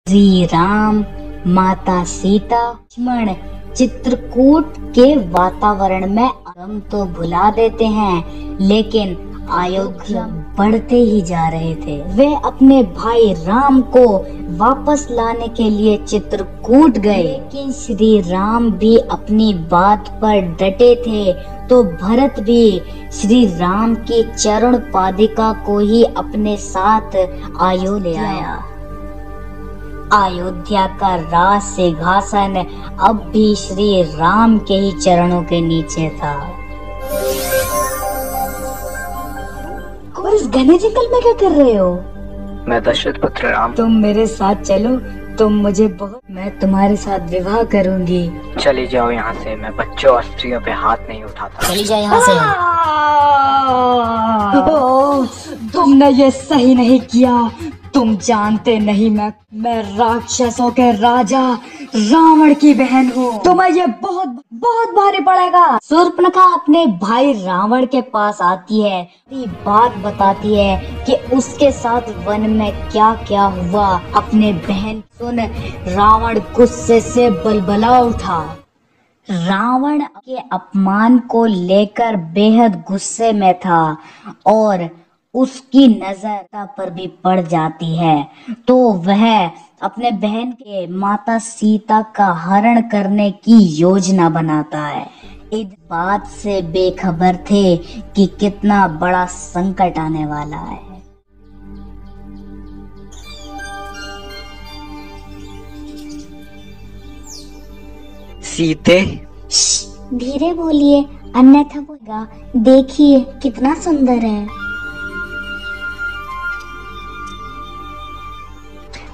श्री राम, माता सीता, लक्ष्मण चित्रकूट के वातावरण में हम तो भुला देते हैं, लेकिन अयोध्या बढ़ते ही जा रहे थे। वे अपने भाई राम को वापस लाने के लिए चित्रकूट गए, लेकिन श्री राम भी अपनी बात पर डटे थे, तो भरत भी श्री राम की चरण पादिका को ही अपने साथ ले आया। अयोध्या का राज सिंहासन अब भी श्री राम के ही चरणों के नीचे था। और इस घने जंगल में क्या कर रहे हो? मैं दशरथ पुत्र राम। तुम मेरे साथ चलो, तुम मुझे बहुत, मैं तुम्हारे साथ विवाह करूंगी। चली जाओ यहाँ से, मैं बच्चों और स्त्रियों पे हाथ नहीं उठाता। चली जाए यहाँ से। तुमने ये सही नहीं किया। तुम जानते नहीं मैं राक्षसों के राजा रावण की बहन हूँ। तुम्हें ये बहुत बहुत भारी पड़ेगा। शूर्पणखा अपने भाई रावण के पास आती है, बात बताती है कि उसके साथ वन में क्या क्या हुआ। अपने बहन सुन रावण गुस्से से बलबला उठा। रावण के अपमान को लेकर बेहद गुस्से में था और उसकी नजर पर भी पड़ जाती है, तो वह अपने बहन के माता सीता का हरण करने की योजना बनाता है। इस बात से बेखबर थे कि कितना बड़ा संकट आने वाला है। सीते, धीरे बोलिए अन्यथा बोलेगा। देखिए कितना सुंदर है।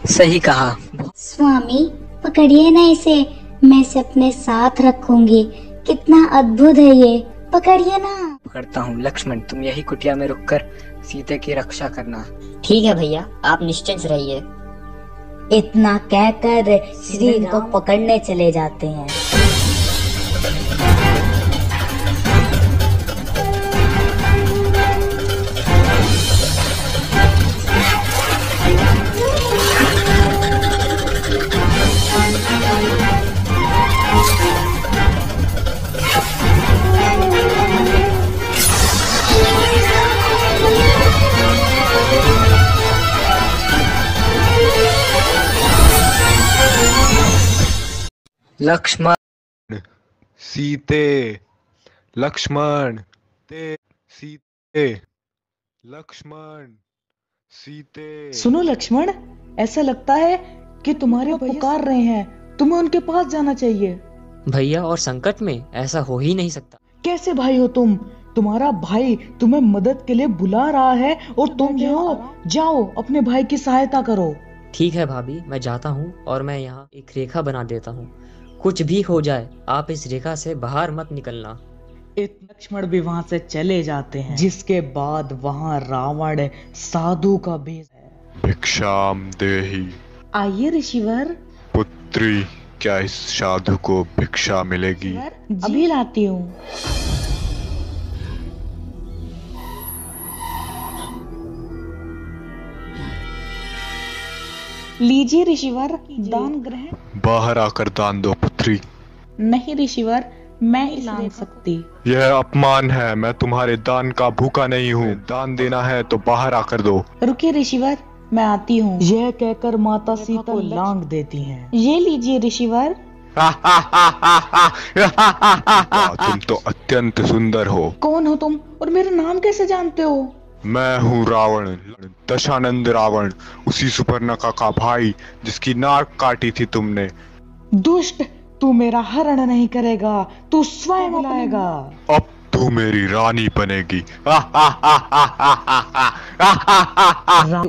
सही कहा। स्वामी पकड़िए ना इसे, मैं इसे अपने साथ रखूंगी। कितना अद्भुत है ये, पकड़िए ना। पकड़ता हूँ। लक्ष्मण, तुम यही कुटिया में रुककर सीते की रक्षा करना। ठीक है भैया, आप निश्चिंत रहिए। इतना कहकर श्री राम को पकड़ने चले जाते हैं। लक्ष्मण, सीते, लक्ष्मण, सीते, लक्ष्मण, सीते। सुनो लक्ष्मण, ऐसा लगता है कि तुम्हारे पुकार रहे हैं, तुम्हें उनके पास जाना चाहिए। भैया और संकट में ऐसा हो ही नहीं सकता। कैसे भाई हो तुम? तुम्हारा भाई तुम्हें मदद के लिए बुला रहा है और तुम जो हो, जाओ अपने भाई की सहायता करो। ठीक है भाभी, मैं जाता हूँ और मैं यहाँ एक रेखा बना देता हूँ। कुछ भी हो जाए, आप इस रेखा से बाहर मत निकलना। लक्ष्मण भी वहाँ से चले जाते हैं, जिसके बाद वहाँ रावण साधु का भेष है। भिक्षाम देहि। आइए ऋषिवर। पुत्री, क्या इस साधु को भिक्षा मिलेगी? अभी लाती हूँ। लीजिए ऋषिवर, दान ग्रहण। बाहर आकर दान दो पुत्री। नहीं ऋषिवर, मैं ही ला सकती। यह अपमान है, मैं तुम्हारे दान का भूखा नहीं हूँ। दान देना है तो बाहर आकर दो। रुकिए ऋषिवर, मैं आती हूँ। यह कहकर माता सीता को लांग देती हैं। ये लीजिए ऋषिवर। तुम तो अत्यंत सुंदर हो। कौन हो तुम और मेरा नाम कैसे जानते हो? मैं हूँ रावण, दशानंद रावण, उसी सुपर्णखा का भाई जिसकी नाक काटी थी तुमने। दुष्ट, तू मेरा हरण नहीं करेगा, तू स्वयं लाएगा। अब तू मेरी रानी बनेगी।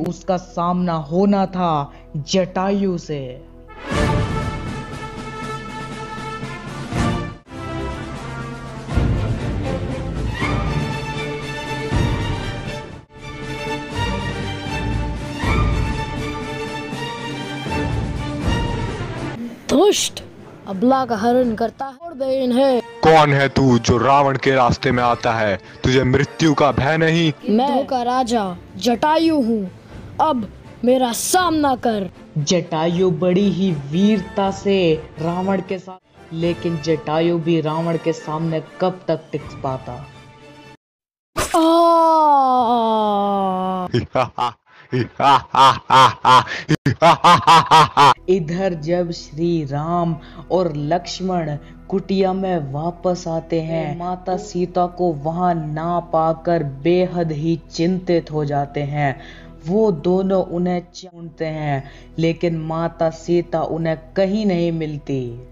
उसका सामना होना था जटायु से। दुष्ट, अबला का हरण करता है, छोड़ दे इन्हें। कौन है तू जो रावण के रास्ते में आता है? तुझे मृत्यु का भय नहीं? मैं का राजा जटायु हूँ। अब मेरा सामना कर। जटायु बड़ी ही वीरता से रावण के साथ, लेकिन जटायु भी रावण के सामने कब तक टिक पाता। आ! इधर जब श्री राम और लक्ष्मण कुटिया में वापस आते हैं, माता सीता को वहां ना पाकर बेहद ही चिंतित हो जाते हैं। वो दोनों उन्हें ढूंढते हैं, लेकिन माता सीता उन्हें कहीं नहीं मिलती।